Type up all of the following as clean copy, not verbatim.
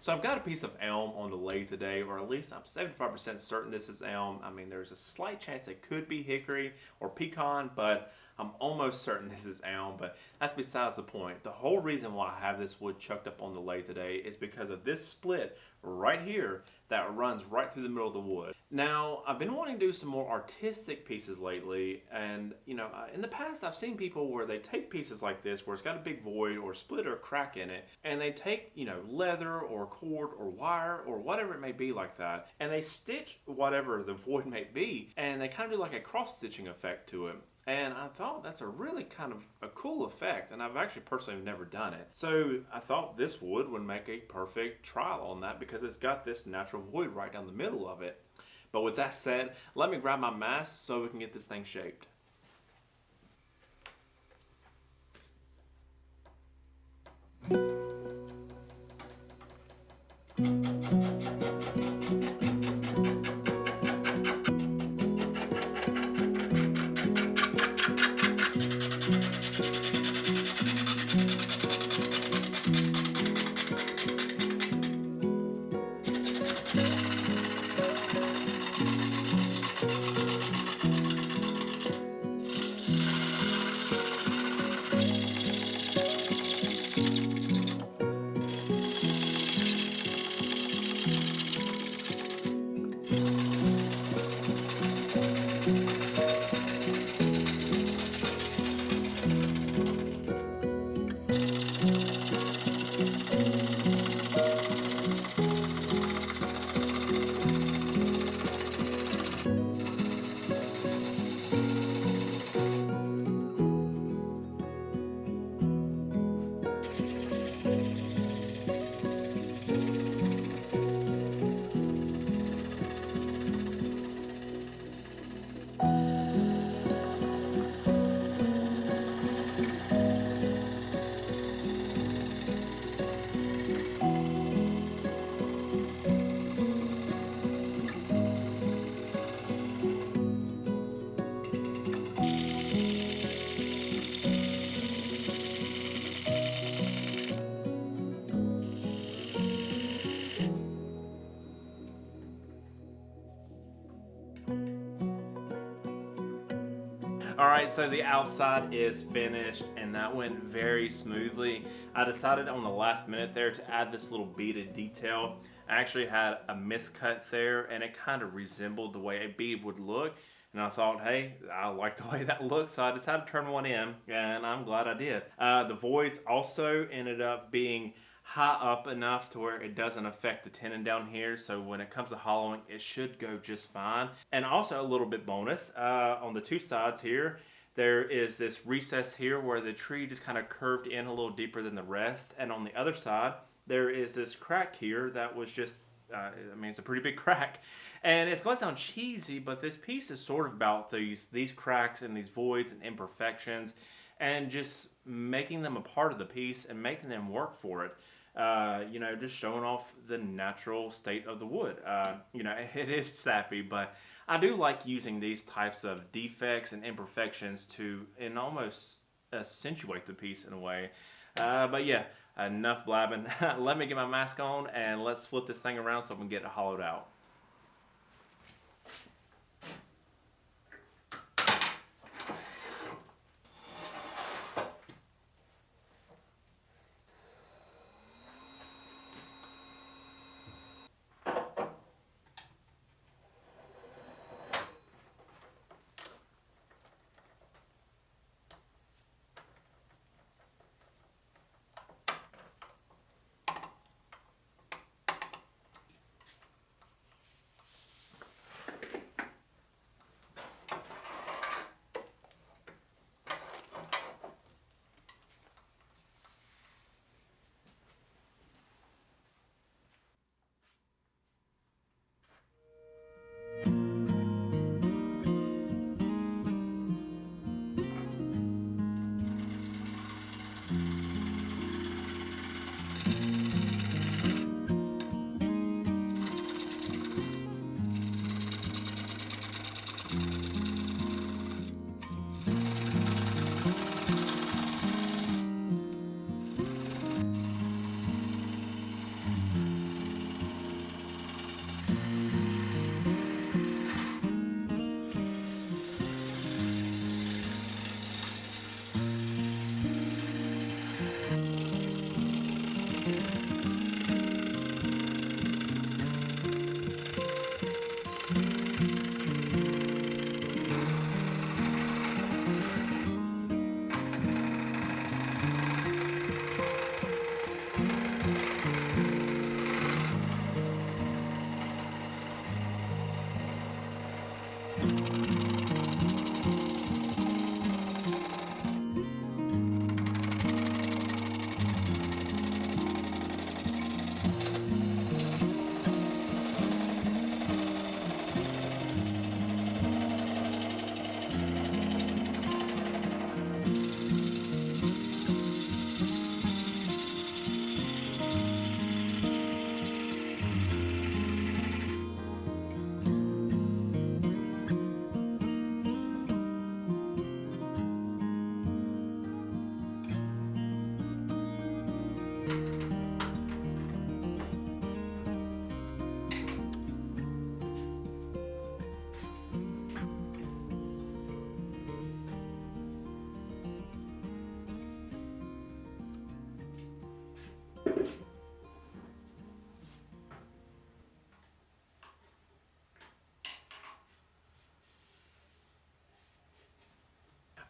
So I've got a piece of elm on the lathe today, or at least I'm 75% certain this is elm. I mean, there's a slight chance it could be hickory or pecan, but I'm almost certain this is elm, but that's besides the point. The whole reason why I have this wood chucked up on the lathe today is because of this split right here that runs right through the middle of the wood. Now, I've been wanting to do some more artistic pieces lately, and in the past I've seen people where they take pieces like this where it's got a big void or split or crack in it, and they take, leather or cord or wire or whatever it may be like that, and they stitch whatever the void may be, and they kind of do like a cross stitching effect to it. And I thought that's a really kind of a cool effect, and I've actually personally never done it. So I thought this wood would make a perfect trial on that because it's got this natural void right down the middle of it. But with that said, let me grab my mask so we can get this thing shaped. Alright, so the outside is finished and that went very smoothly. I decided on the last minute there to add this little beaded detail. I actually had a miscut there and it kind of resembled the way a bead would look. And I thought, hey, I like the way that looks, so I decided to turn one in, and I'm glad I did. The voids also ended up being high up enough to where it doesn't affect the tenon down here, so when it comes to hollowing, it should go just fine. And also a little bit bonus, on the two sides here, there is this recess here where the tree just kind of curved in a little deeper than the rest, and on the other side, there is this crack here that was just it's a pretty big crack. And it's going to sound cheesy, but this piece is sort of about these cracks and these voids and imperfections and just making them a part of the piece and making them work for it. Just showing off the natural state of the wood. It is sappy, but I do like using these types of defects and imperfections to almost accentuate the piece in a way. But yeah, enough blabbing. Let me get my mask on and let's flip this thing around so we can get it hollowed out.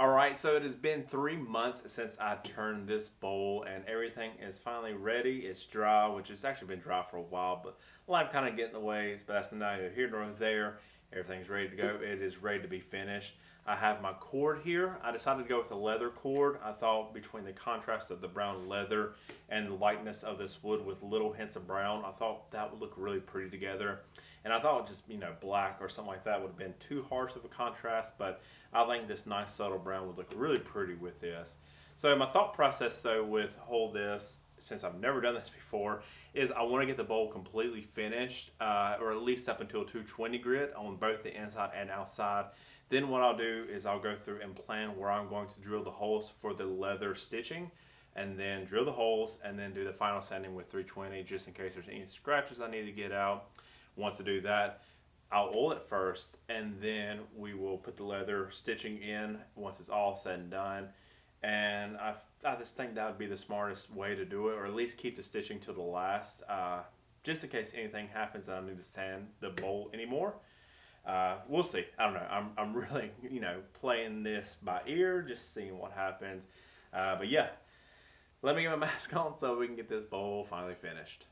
All right, so it has been 3 months since I turned this bowl, and everything is finally ready. It's dry, which has actually been dry for a while, but life kind of get in the way. But that's neither here nor there. Everything's ready to go. It is ready to be finished. I have my cord here. I decided to go with a leather cord. I thought between the contrast of the brown leather and the lightness of this wood with little hints of brown, I thought that would look really pretty together. And I thought just, black or something like that would have been too harsh of a contrast, but I think this nice subtle brown would look really pretty with this. So my thought process though with whole this, since I've never done this before, is I want to get the bowl completely finished, or at least up until 220 grit on both the inside and outside. Then what I'll do is I'll go through and plan where I'm going to drill the holes for the leather stitching, and then drill the holes, and then do the final sanding with 320 just in case there's any scratches I need to get out. Once I do that, I'll oil it first, and then we will put the leather stitching in once it's all said and done. And I just think that would be the smartest way to do it, or at least keep the stitching till the last, just in case anything happens that I need to sand the bowl anymore. We'll see. I don't know. I'm really, playing this by ear, just seeing what happens. But yeah, let me get my mask on so we can get this bowl finally finished.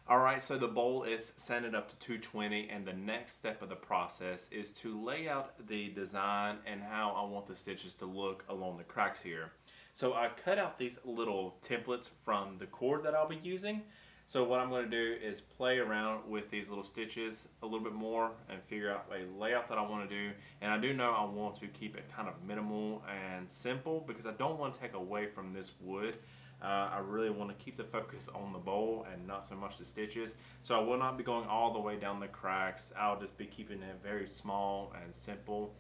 All right, so the bowl is sanded up to 220, and the next step of the process is to lay out the design and how I want the stitches to look along the cracks here. So I cut out these little templates from the cord that I'll be using. So what I'm going to do is play around with these little stitches a little bit more and figure out a layout that I want to do. And I do know I want to keep it kind of minimal and simple because I don't want to take away from this wood. I really want to keep the focus on the bowl and not so much the stitches. So I will not be going all the way down the cracks. I'll just be keeping it very small and simple.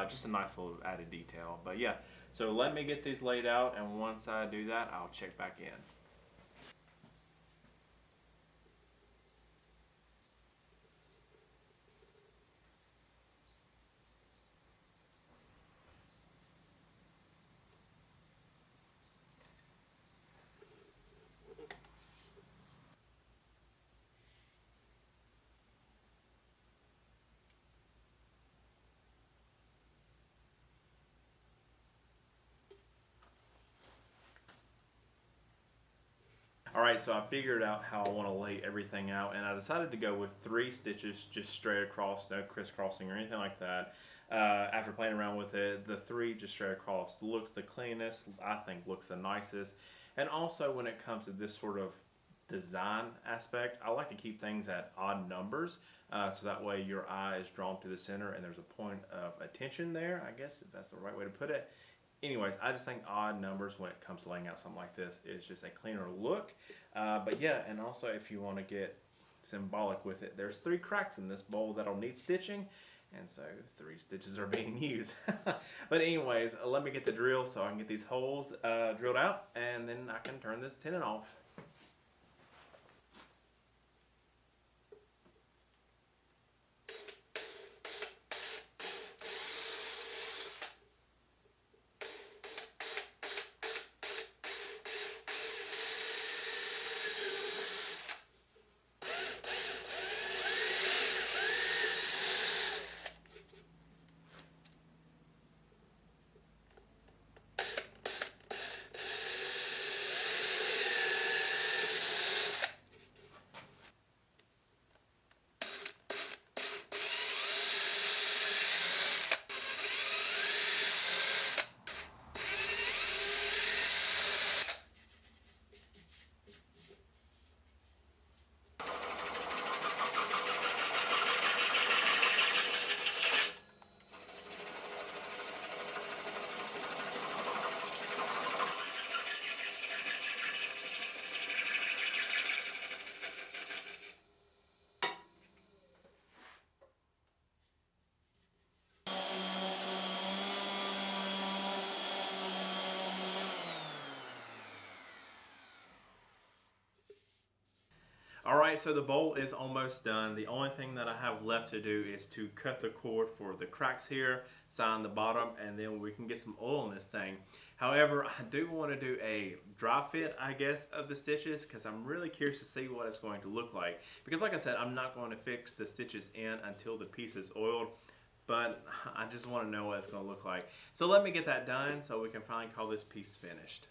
Just a nice little added detail. But yeah, so let me get these laid out, and once I do that, I'll check back in. Alright, so I figured out how I want to lay everything out, and I decided to go with 3 stitches just straight across, no crisscrossing or anything like that. After playing around with it, the 3 just straight across looks the cleanest, I think looks the nicest. And also when it comes to this sort of design aspect, I like to keep things at odd numbers, so that way your eye is drawn to the center and there's a point of attention there, I guess if that's the right way to put it. Anyways, I just think odd numbers when it comes to laying out something like this is just a cleaner look. But yeah, and also if you want to get symbolic with it, there's 3 cracks in this bowl that'll need stitching, and so 3 stitches are being used. But anyways, let me get the drill so I can get these holes drilled out, and then I can turn this tenon off. Alright, so the bolt is almost done. The only thing that I have left to do is to cut the cord for the cracks here, sign the bottom, and then we can get some oil in this thing. However, I do want to do a dry fit, I guess, of the stitches because I'm really curious to see what it's going to look like. Because like I said, I'm not going to fix the stitches in until the piece is oiled, but I just want to know what it's going to look like. So let me get that done so we can finally call this piece finished.